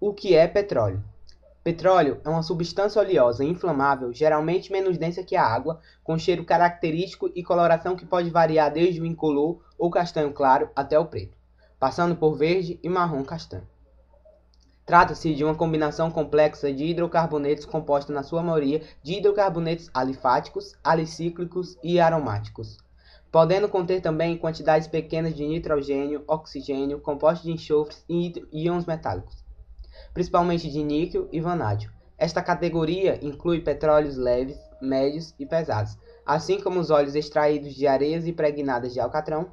O que é petróleo? Petróleo é uma substância oleosa inflamável, geralmente menos densa que a água, com cheiro característico e coloração que pode variar desde o incolor ou castanho claro até o preto, passando por verde e marrom castanho. Trata-se de uma combinação complexa de hidrocarbonetos composta na sua maioria de hidrocarbonetos alifáticos, alicíclicos e aromáticos, podendo conter também quantidades pequenas de nitrogênio, oxigênio, compostos de enxofre e íons metálicos, principalmente de níquel e vanádio. Esta categoria inclui petróleos leves, médios e pesados, assim como os óleos extraídos de areias impregnadas de alcatrão,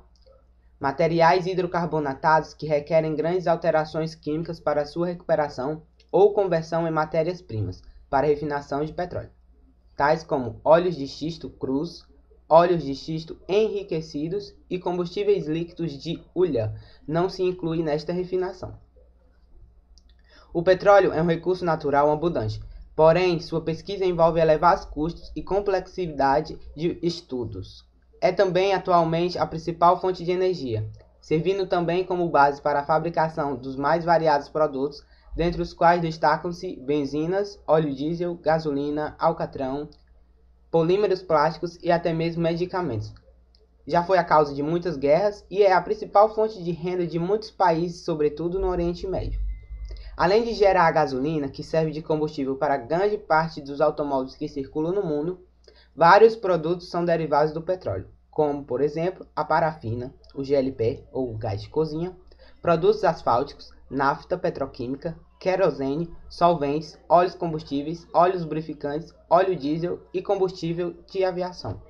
materiais hidrocarbonatados que requerem grandes alterações químicas para sua recuperação ou conversão em matérias-primas para refinação de petróleo, tais como óleos de xisto crus, óleos de xisto enriquecidos e combustíveis líquidos de hulha, não se inclui nesta refinação. O petróleo é um recurso natural abundante, porém sua pesquisa envolve elevados custos e complexidade de estudos. É também atualmente a principal fonte de energia, servindo também como base para a fabricação dos mais variados produtos, dentre os quais destacam-se benzinas, óleo diesel, gasolina, alcatrão, polímeros plásticos e até mesmo medicamentos. Já foi a causa de muitas guerras e é a principal fonte de renda de muitos países, sobretudo no Oriente Médio. Além de gerar a gasolina, que serve de combustível para grande parte dos automóveis que circulam no mundo, vários produtos são derivados do petróleo, como, por exemplo, a parafina, o GLP, ou gás de cozinha, produtos asfálticos, nafta petroquímica, querosene, solventes, óleos combustíveis, óleos lubrificantes, óleo diesel e combustível de aviação.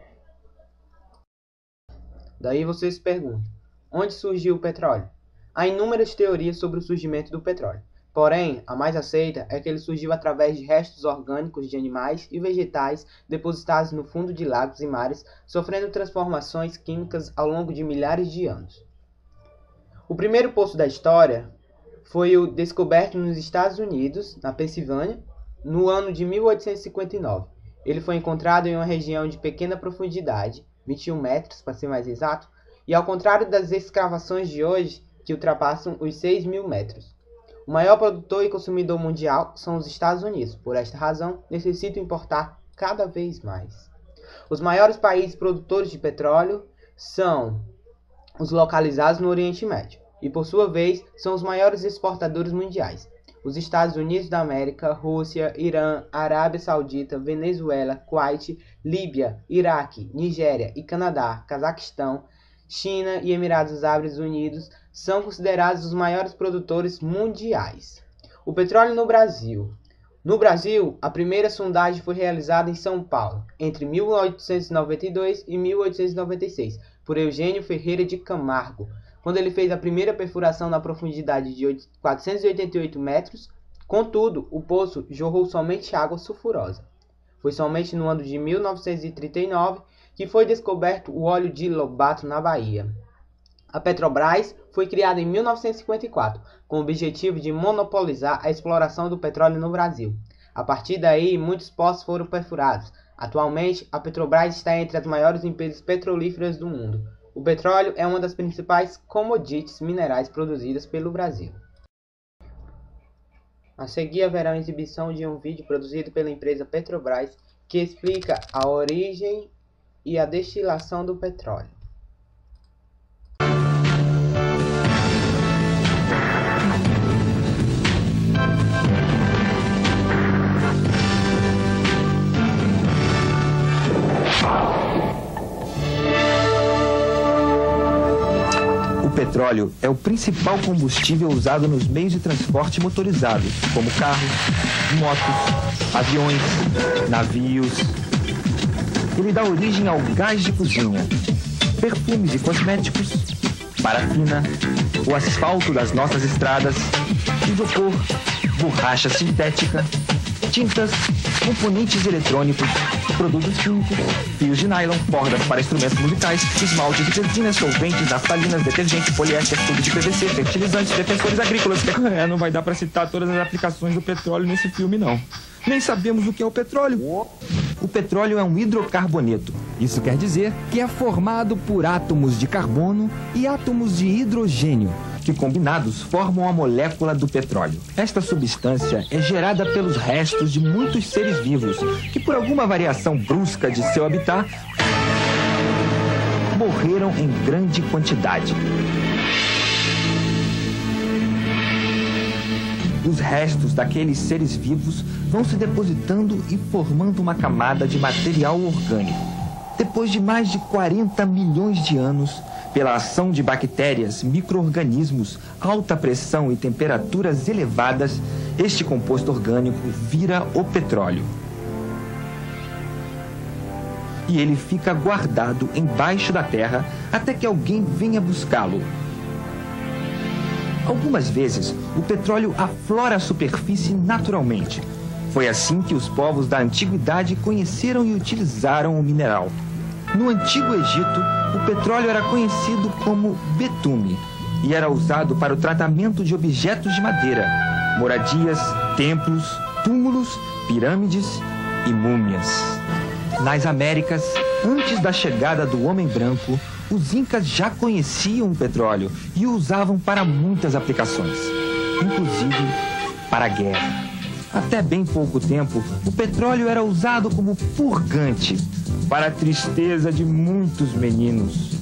Daí você se pergunta, onde surgiu o petróleo? Há inúmeras teorias sobre o surgimento do petróleo. Porém, a mais aceita é que ele surgiu através de restos orgânicos de animais e vegetais depositados no fundo de lagos e mares, sofrendo transformações químicas ao longo de milhares de anos. O primeiro poço da história foi o descoberto nos Estados Unidos, na Pensilvânia, no ano de 1859. Ele foi encontrado em uma região de pequena profundidade, 21 metros para ser mais exato, e ao contrário das escavações de hoje, que ultrapassam os 6.000 metros. O maior produtor e consumidor mundial são os Estados Unidos. Por esta razão, necessitam importar cada vez mais. Os maiores países produtores de petróleo são os localizados no Oriente Médio e, por sua vez, são os maiores exportadores mundiais. Os Estados Unidos da América, Rússia, Irã, Arábia Saudita, Venezuela, Kuwait, Líbia, Iraque, Nigéria e Canadá, Cazaquistão, China e Emirados Árabes Unidos são considerados os maiores produtores mundiais. O petróleo no Brasil. No Brasil, a primeira sondagem foi realizada em São Paulo, entre 1892 e 1896, por Eugênio Ferreira de Camargo, quando ele fez a primeira perfuração na profundidade de 488 metros. Contudo, o poço jorrou somente água sulfurosa. Foi somente no ano de 1939 que foi descoberto o óleo de Lobato na Bahia. A Petrobras foi criada em 1954, com o objetivo de monopolizar a exploração do petróleo no Brasil. A partir daí, muitos poços foram perfurados. Atualmente, a Petrobras está entre as maiores empresas petrolíferas do mundo. O petróleo é uma das principais commodities minerais produzidas pelo Brasil. A seguir haverá uma exibição de um vídeo produzido pela empresa Petrobras que explica a origem e a destilação do petróleo. O petróleo é o principal combustível usado nos meios de transporte motorizados, como carros, motos, aviões, navios. Ele dá origem ao gás de cozinha, perfumes e cosméticos, parafina, o asfalto das nossas estradas, isopor, borracha sintética, tintas, componentes eletrônicos, produtos químicos, fios de nylon, cordas para instrumentos musicais, esmaltes, resinas, solventes, naftalinas, detergente, poliéster, tubo de PVC, fertilizantes, defensores agrícolas. Não vai dar para citar todas as aplicações do petróleo nesse filme, não. Nem sabemos o que é o petróleo. O petróleo é um hidrocarboneto. Isso quer dizer que é formado por átomos de carbono e átomos de hidrogênio, que combinados formam a molécula do petróleo. Esta substância é gerada pelos restos de muitos seres vivos que, por alguma variação brusca de seu habitat, morreram em grande quantidade. Os restos daqueles seres vivos vão se depositando e formando uma camada de material orgânico. Depois de mais de 40 milhões de anos, pela ação de bactérias, micro-organismos, alta pressão e temperaturas elevadas, este composto orgânico vira o petróleo. E ele fica guardado embaixo da terra até que alguém venha buscá-lo. Algumas vezes, o petróleo aflora a superfície naturalmente. Foi assim que os povos da antiguidade conheceram e utilizaram o mineral. No Antigo Egito, o petróleo era conhecido como betume e era usado para o tratamento de objetos de madeira, moradias, templos, túmulos, pirâmides e múmias. Nas Américas, antes da chegada do homem branco, os incas já conheciam o petróleo e o usavam para muitas aplicações, inclusive para a guerra. Até bem pouco tempo, o petróleo era usado como purgante, para a tristeza de muitos meninos.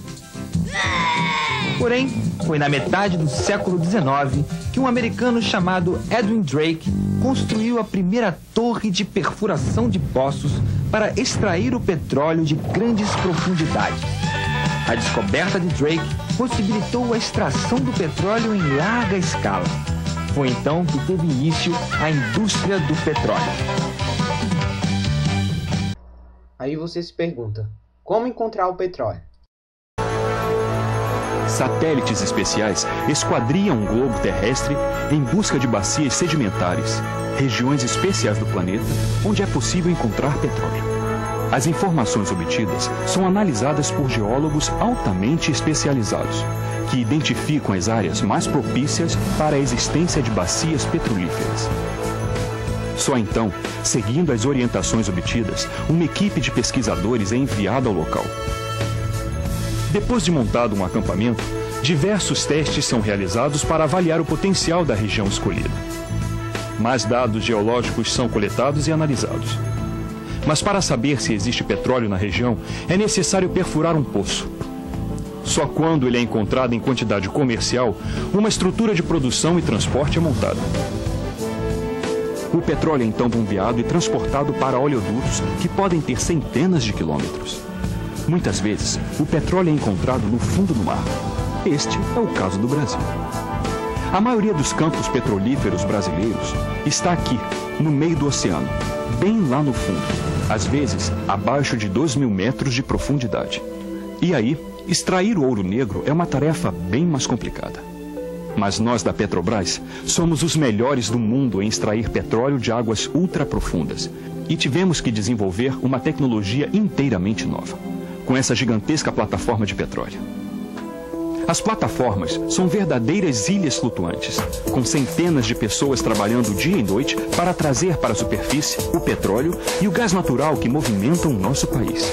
Porém, foi na metade do século XIX que um americano chamado Edwin Drake construiu a primeira torre de perfuração de poços para extrair o petróleo de grandes profundidades. A descoberta de Drake possibilitou a extração do petróleo em larga escala. Foi então que teve início a indústria do petróleo. Aí você se pergunta, como encontrar o petróleo? Satélites especiais esquadriam o globo terrestre em busca de bacias sedimentares, regiões especiais do planeta onde é possível encontrar petróleo. As informações obtidas são analisadas por geólogos altamente especializados, que identificam as áreas mais propícias para a existência de bacias petrolíferas. Só então, seguindo as orientações obtidas, uma equipe de pesquisadores é enviada ao local. Depois de montado um acampamento, diversos testes são realizados para avaliar o potencial da região escolhida. Mais dados geológicos são coletados e analisados. Mas para saber se existe petróleo na região, é necessário perfurar um poço. Só quando ele é encontrado em quantidade comercial, uma estrutura de produção e transporte é montada. O petróleo é então bombeado e transportado para oleodutos que podem ter centenas de quilômetros. Muitas vezes, o petróleo é encontrado no fundo do mar. Este é o caso do Brasil. A maioria dos campos petrolíferos brasileiros está aqui, no meio do oceano, bem lá no fundo, às vezes abaixo de 2.000 metros de profundidade. E aí, extrair o ouro negro é uma tarefa bem mais complicada. Mas nós da Petrobras somos os melhores do mundo em extrair petróleo de águas ultraprofundas e tivemos que desenvolver uma tecnologia inteiramente nova, com essa gigantesca plataforma de petróleo. As plataformas são verdadeiras ilhas flutuantes, com centenas de pessoas trabalhando dia e noite para trazer para a superfície o petróleo e o gás natural que movimentam o nosso país.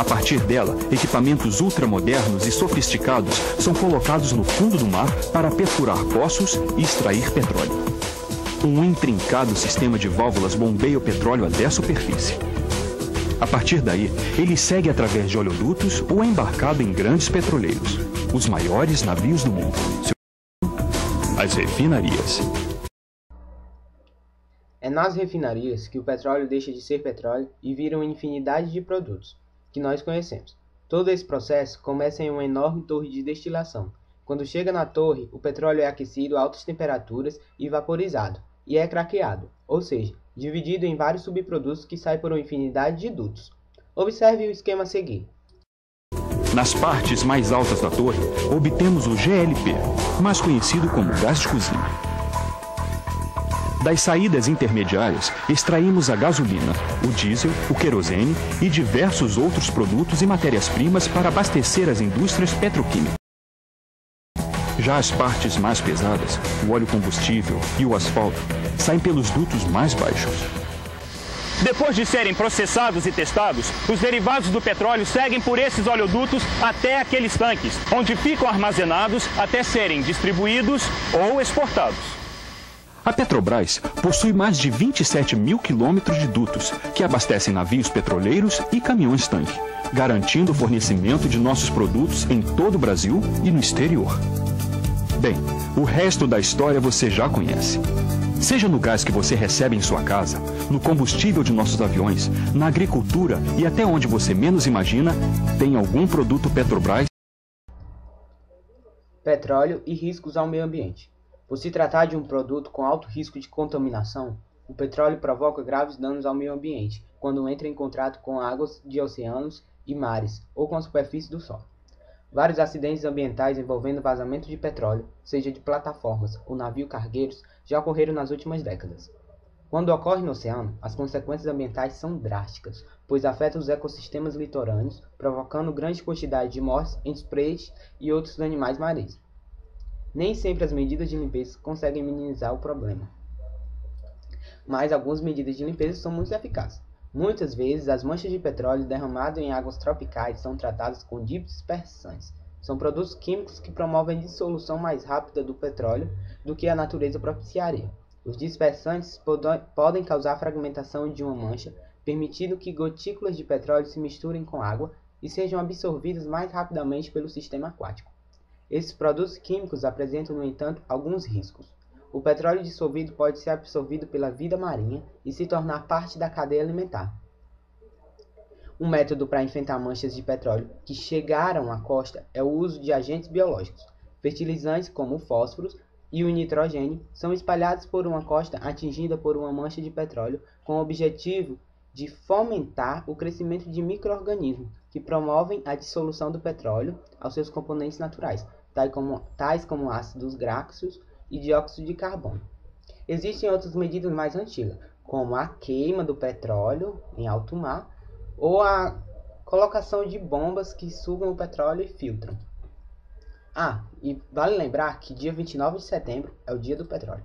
A partir dela, equipamentos ultramodernos e sofisticados são colocados no fundo do mar para perfurar poços e extrair petróleo. Um intrincado sistema de válvulas bombeia o petróleo até a superfície. A partir daí, ele segue através de oleodutos ou é embarcado em grandes petroleiros, os maiores navios do mundo. As refinarias. É nas refinarias que o petróleo deixa de ser petróleo e vira uma infinidade de produtos que nós conhecemos. Todo esse processo começa em uma enorme torre de destilação. Quando chega na torre, o petróleo é aquecido a altas temperaturas e vaporizado, e é craqueado, ou seja, dividido em vários subprodutos que saem por uma infinidade de dutos. Observe o esquema a seguir. Nas partes mais altas da torre, obtemos o GLP, mais conhecido como gás de cozinha. Das saídas intermediárias, extraímos a gasolina, o diesel, o querosene e diversos outros produtos e matérias-primas para abastecer as indústrias petroquímicas. Já as partes mais pesadas, o óleo combustível e o asfalto, saem pelos dutos mais baixos. Depois de serem processados e testados, os derivados do petróleo seguem por esses oleodutos até aqueles tanques, onde ficam armazenados até serem distribuídos ou exportados. A Petrobras possui mais de 27 mil quilômetros de dutos que abastecem navios petroleiros e caminhões-tanque, garantindo o fornecimento de nossos produtos em todo o Brasil e no exterior. Bem, o resto da história você já conhece. Seja no gás que você recebe em sua casa, no combustível de nossos aviões, na agricultura e até onde você menos imagina, tem algum produto Petrobras. Petróleo e riscos ao meio ambiente. Por se tratar de um produto com alto risco de contaminação, o petróleo provoca graves danos ao meio ambiente quando entra em contato com águas de oceanos e mares ou com a superfície do solo. Vários acidentes ambientais envolvendo vazamento de petróleo, seja de plataformas ou navios cargueiros, já ocorreram nas últimas décadas. Quando ocorre no oceano, as consequências ambientais são drásticas, pois afetam os ecossistemas litorâneos, provocando grande quantidade de mortes entre peixes e outros animais marinhos. Nem sempre as medidas de limpeza conseguem minimizar o problema, mas algumas medidas de limpeza são muito eficazes. Muitas vezes, as manchas de petróleo derramadas em águas tropicais são tratadas com dispersantes. São produtos químicos que promovem a dissolução mais rápida do petróleo do que a natureza propiciaria. Os dispersantes podem causar fragmentação de uma mancha, permitindo que gotículas de petróleo se misturem com água e sejam absorvidas mais rapidamente pelo sistema aquático. Esses produtos químicos apresentam, no entanto, alguns riscos. O petróleo dissolvido pode ser absorvido pela vida marinha e se tornar parte da cadeia alimentar. Um método para enfrentar manchas de petróleo que chegaram à costa é o uso de agentes biológicos. Fertilizantes como o fósforo e o nitrogênio são espalhados por uma costa atingida por uma mancha de petróleo com o objetivo de fomentar o crescimento de micro-organismos que promovem a dissolução do petróleo aos seus componentes naturais, tais como ácidos gráficos e dióxido de carbono. Existem outras medidas mais antigas, como a queima do petróleo em alto mar ou a colocação de bombas que sugam o petróleo e filtram. E vale lembrar que dia 29 de setembro é o dia do petróleo.